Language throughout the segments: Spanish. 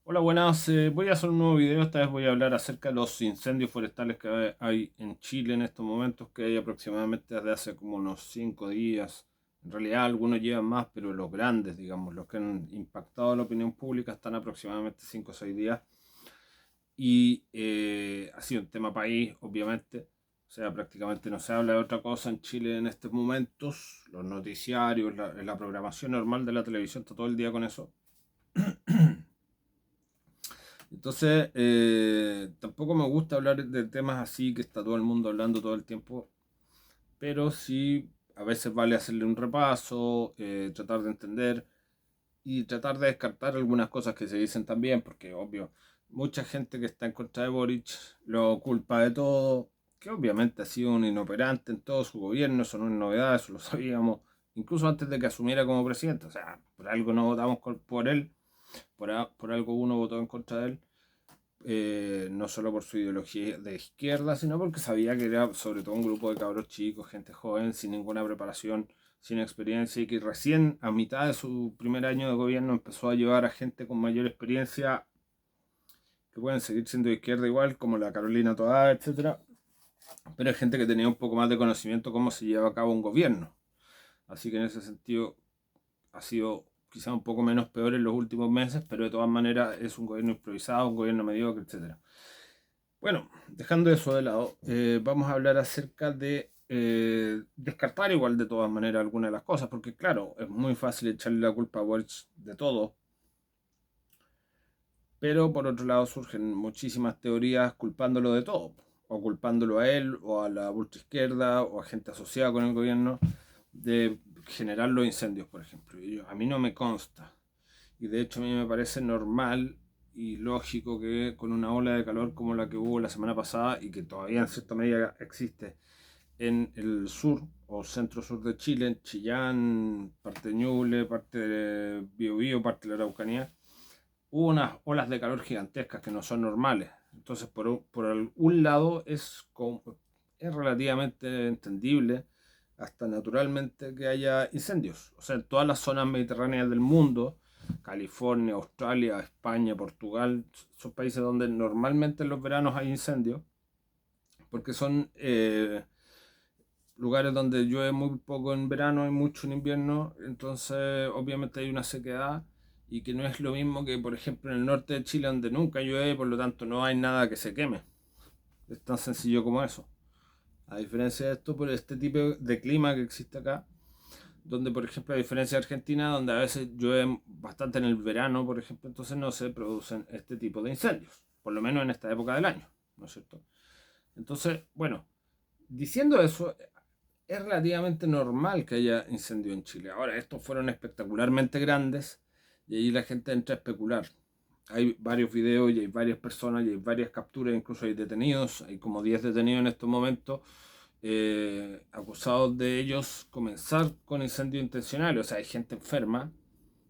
Hola, buenas. Voy a hacer un nuevo video. Esta vez voy a hablar acerca de los incendios forestales que hay en Chile en estos momentos, que hay aproximadamente desde hace como unos 5 días. En realidad algunos llevan más, pero los grandes, digamos, los que han impactado a la opinión pública están aproximadamente 5 o 6 días. Y ha sido un tema país, obviamente. O sea, prácticamente no se habla de otra cosa en Chile en estos momentos. Los noticiarios, la programación normal de la televisión está todo el día con eso. Entonces, tampoco me gusta hablar de temas así que está todo el mundo hablando todo el tiempo, pero sí a veces vale hacerle un repaso, tratar de entender y tratar de descartar algunas cosas que se dicen también, porque obvio, mucha gente que está en contra de Boric lo culpa de todo, que obviamente ha sido un inoperante en todo su gobierno, eso no es novedad, eso lo sabíamos, incluso antes de que asumiera como presidente, o sea, por algo no votamos por él, por algo uno votó en contra de él, no solo por su ideología de izquierda, sino porque sabía que era sobre todo un grupo de cabros chicos, gente joven, sin ninguna preparación, sin experiencia, y que recién a mitad de su primer año de gobierno empezó a llevar a gente con mayor experiencia, que pueden seguir siendo de izquierda igual, como la Carolina Toá, etcétera, pero hay gente que tenía un poco más de conocimiento de cómo se lleva a cabo un gobierno. Así que en ese sentido ha sido quizá un poco menos peor en los últimos meses, pero de todas maneras es un gobierno improvisado, un gobierno mediocre, etcétera. Bueno, dejando eso de lado, vamos a hablar acerca de descartar igual de todas maneras algunas de las cosas, porque claro, es muy fácil echarle la culpa a Boric de todo, pero por otro lado surgen muchísimas teorías culpándolo de todo, o culpándolo a él, o a la ultraizquierda, o a gente asociada con el gobierno, de generar los incendios, por ejemplo. A mí no me consta, y de hecho a mí me parece normal y lógico que con una ola de calor como la que hubo la semana pasada y que todavía en cierta medida existe en el sur o centro sur de Chile, en Chillán, parte de Ñuble, parte de Biobío, parte de la Araucanía, hubo unas olas de calor gigantescas que no son normales. Entonces, por algún lado es relativamente entendible, hasta naturalmente, que haya incendios. O sea, en todas las zonas mediterráneas del mundo, California, Australia, España, Portugal, son países donde normalmente en los veranos hay incendios, porque son lugares donde llueve muy poco en verano y mucho en invierno, entonces obviamente hay una sequedad y que no es lo mismo que, por ejemplo, en el norte de Chile donde nunca llueve y por lo tanto no hay nada que se queme. Es tan sencillo como eso. A diferencia de esto, por este tipo de clima que existe acá, donde por ejemplo a diferencia de Argentina, donde a veces llueve bastante en el verano, por ejemplo, entonces no se producen este tipo de incendios, por lo menos en esta época del año, ¿no es cierto? Entonces, bueno, diciendo eso, es relativamente normal que haya incendios en Chile. Ahora, estos fueron espectacularmente grandes y ahí la gente entra a especular. Hay varios videos y hay varias personas y hay varias capturas, incluso hay detenidos, hay como 10 detenidos en estos momentos, acusados de ellos comenzar con incendios intencionales. O sea, hay gente enferma.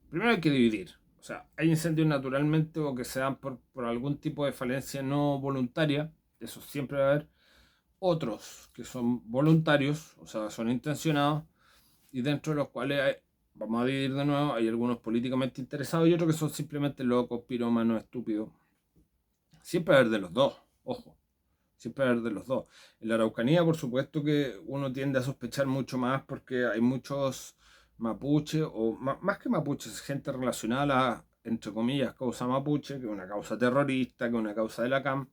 Primero hay que dividir. O sea, hay incendios naturalmente o que se dan por algún tipo de falencia no voluntaria, eso siempre va a haber, otros que son voluntarios, o sea, son intencionados, y dentro de los cuales vamos a dividir de nuevo, hay algunos políticamente interesados y otros que son simplemente locos, pirómanos, estúpidos. Siempre va a haber de los dos, ojo, siempre va a haber de los dos. En la Araucanía, por supuesto que uno tiende a sospechar mucho más porque hay muchos mapuches, o más que mapuches, gente relacionada a la, entre comillas, causa mapuche, que es una causa terrorista, que es una causa de la CAM,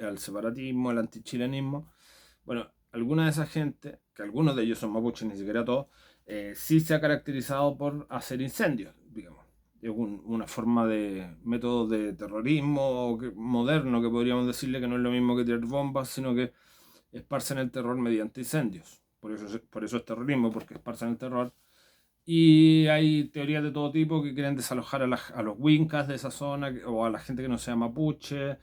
al separatismo, al antichilenismo. Bueno, alguna de esa gente, que algunos de ellos son mapuches, ni siquiera todos, sí se ha caracterizado por hacer incendios, digamos. Es una forma de método de terrorismo moderno, que podríamos decirle, que no es lo mismo que tirar bombas, sino que esparcen el terror mediante incendios. Por eso es terrorismo, porque esparcen el terror. Y hay teorías de todo tipo que quieren desalojar a los wincas de esa zona o a la gente que no sea mapuche,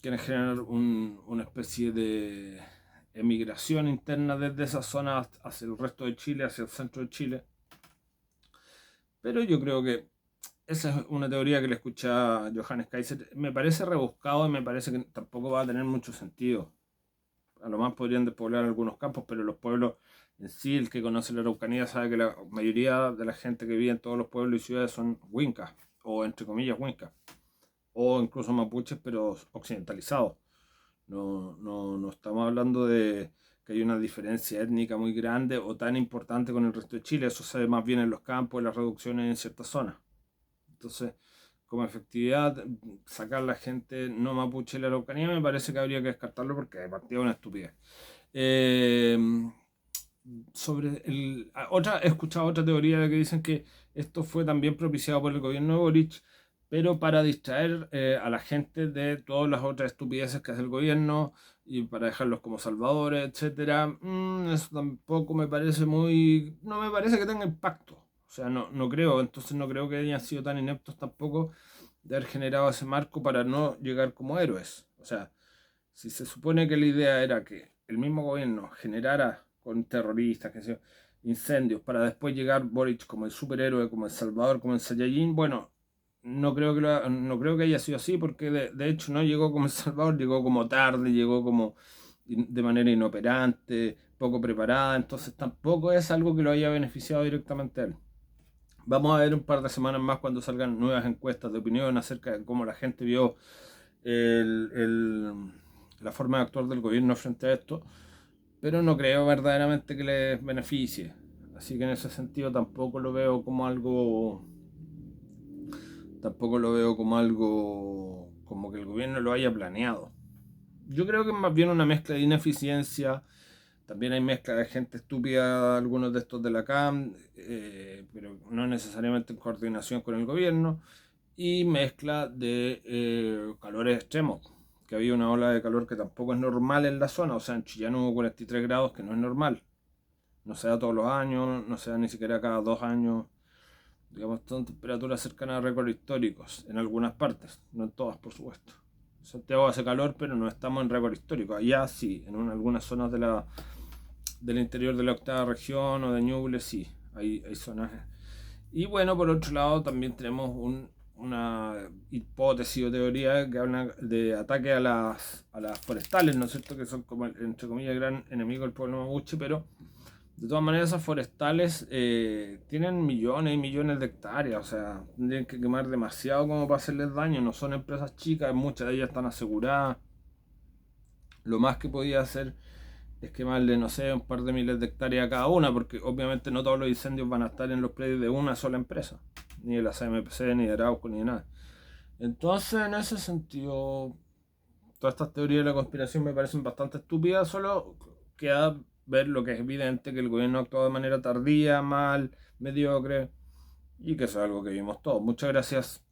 quieren generar una especie de emigración interna desde esa zona hacia el resto de Chile, hacia el centro de Chile. Pero yo creo que esa es una teoría que le escuché a Johannes Kaiser. Me parece rebuscado y me parece que tampoco va a tener mucho sentido. A lo más podrían despoblar algunos campos, pero los pueblos en sí, el que conoce la Araucanía sabe que la mayoría de la gente que vive en todos los pueblos y ciudades son wincas, o entre comillas wincas. o incluso mapuches, pero occidentalizados. No estamos hablando de que hay una diferencia étnica muy grande o tan importante con el resto de Chile. Eso se ve más bien en los campos, en las reducciones en ciertas zonas. Entonces, como efectividad, sacar la gente no mapuche de la Araucanía me parece que habría que descartarlo porque de partida es una estupidez. Eh, he escuchado otra teoría de que dicen que esto fue también propiciado por el gobierno de Boric, pero para distraer a la gente de todas las otras estupideces que hace el gobierno y para dejarlos como salvadores, etcétera. Eso tampoco me parece muy, no me parece que tenga impacto. O sea, no creo, entonces no creo que hayan sido tan ineptos tampoco de haber generado ese marco para no llegar como héroes. O sea, si se supone que la idea era que el mismo gobierno generara con terroristas, que sé yo, incendios, para después llegar Boric como el superhéroe, como el salvador, como el Saiyajin, bueno, no creo que haya sido así, porque de hecho no llegó como el salvador, llegó como tarde, llegó como de manera inoperante, poco preparada, entonces tampoco es algo que lo haya beneficiado directamente a él. Vamos a ver un par de semanas más cuando salgan nuevas encuestas de opinión acerca de cómo la gente vio el, el- la forma de actuar del gobierno frente a esto, pero no creo verdaderamente que les beneficie. Así que en ese sentido tampoco lo veo como algo como que el gobierno lo haya planeado. Yo creo que es más bien una mezcla de ineficiencia. También hay mezcla de gente estúpida, algunos de estos de la CAM, pero no necesariamente en coordinación con el gobierno, y mezcla de calores extremos, que había una ola de calor que tampoco es normal en la zona, o sea, en Chillán hubo 43 grados, que no es normal, no se da todos los años, no se da ni siquiera cada 2 años, digamos, son temperaturas cercanas a récords históricos, en algunas partes, no en todas, por supuesto. Santiago hace calor, pero no estamos en récord histórico. Allá sí, en algunas zonas del interior de la octava región o de Ñuble, sí, hay zonas. Y bueno, por otro lado, también tenemos una hipótesis o teoría que habla de ataque a las forestales, ¿no es cierto? Que son como, entre comillas, el gran enemigo del pueblo mapuche, pero de todas maneras esas forestales tienen millones y millones de hectáreas, o sea, tendrían que quemar demasiado como para hacerles daño, no son empresas chicas, muchas de ellas están aseguradas. Lo más que podía hacer es quemarle, no sé, un par de miles de hectáreas a cada una, porque obviamente no todos los incendios van a estar en los predios de una sola empresa, ni de la CMPC, ni de Arauco, ni de nada. Entonces, en ese sentido, todas estas teorías de la conspiración me parecen bastante estúpidas, solo queda ver lo que es evidente, que el gobierno ha actuado de manera tardía, mal, mediocre, y que eso es algo que vimos todos. Muchas gracias.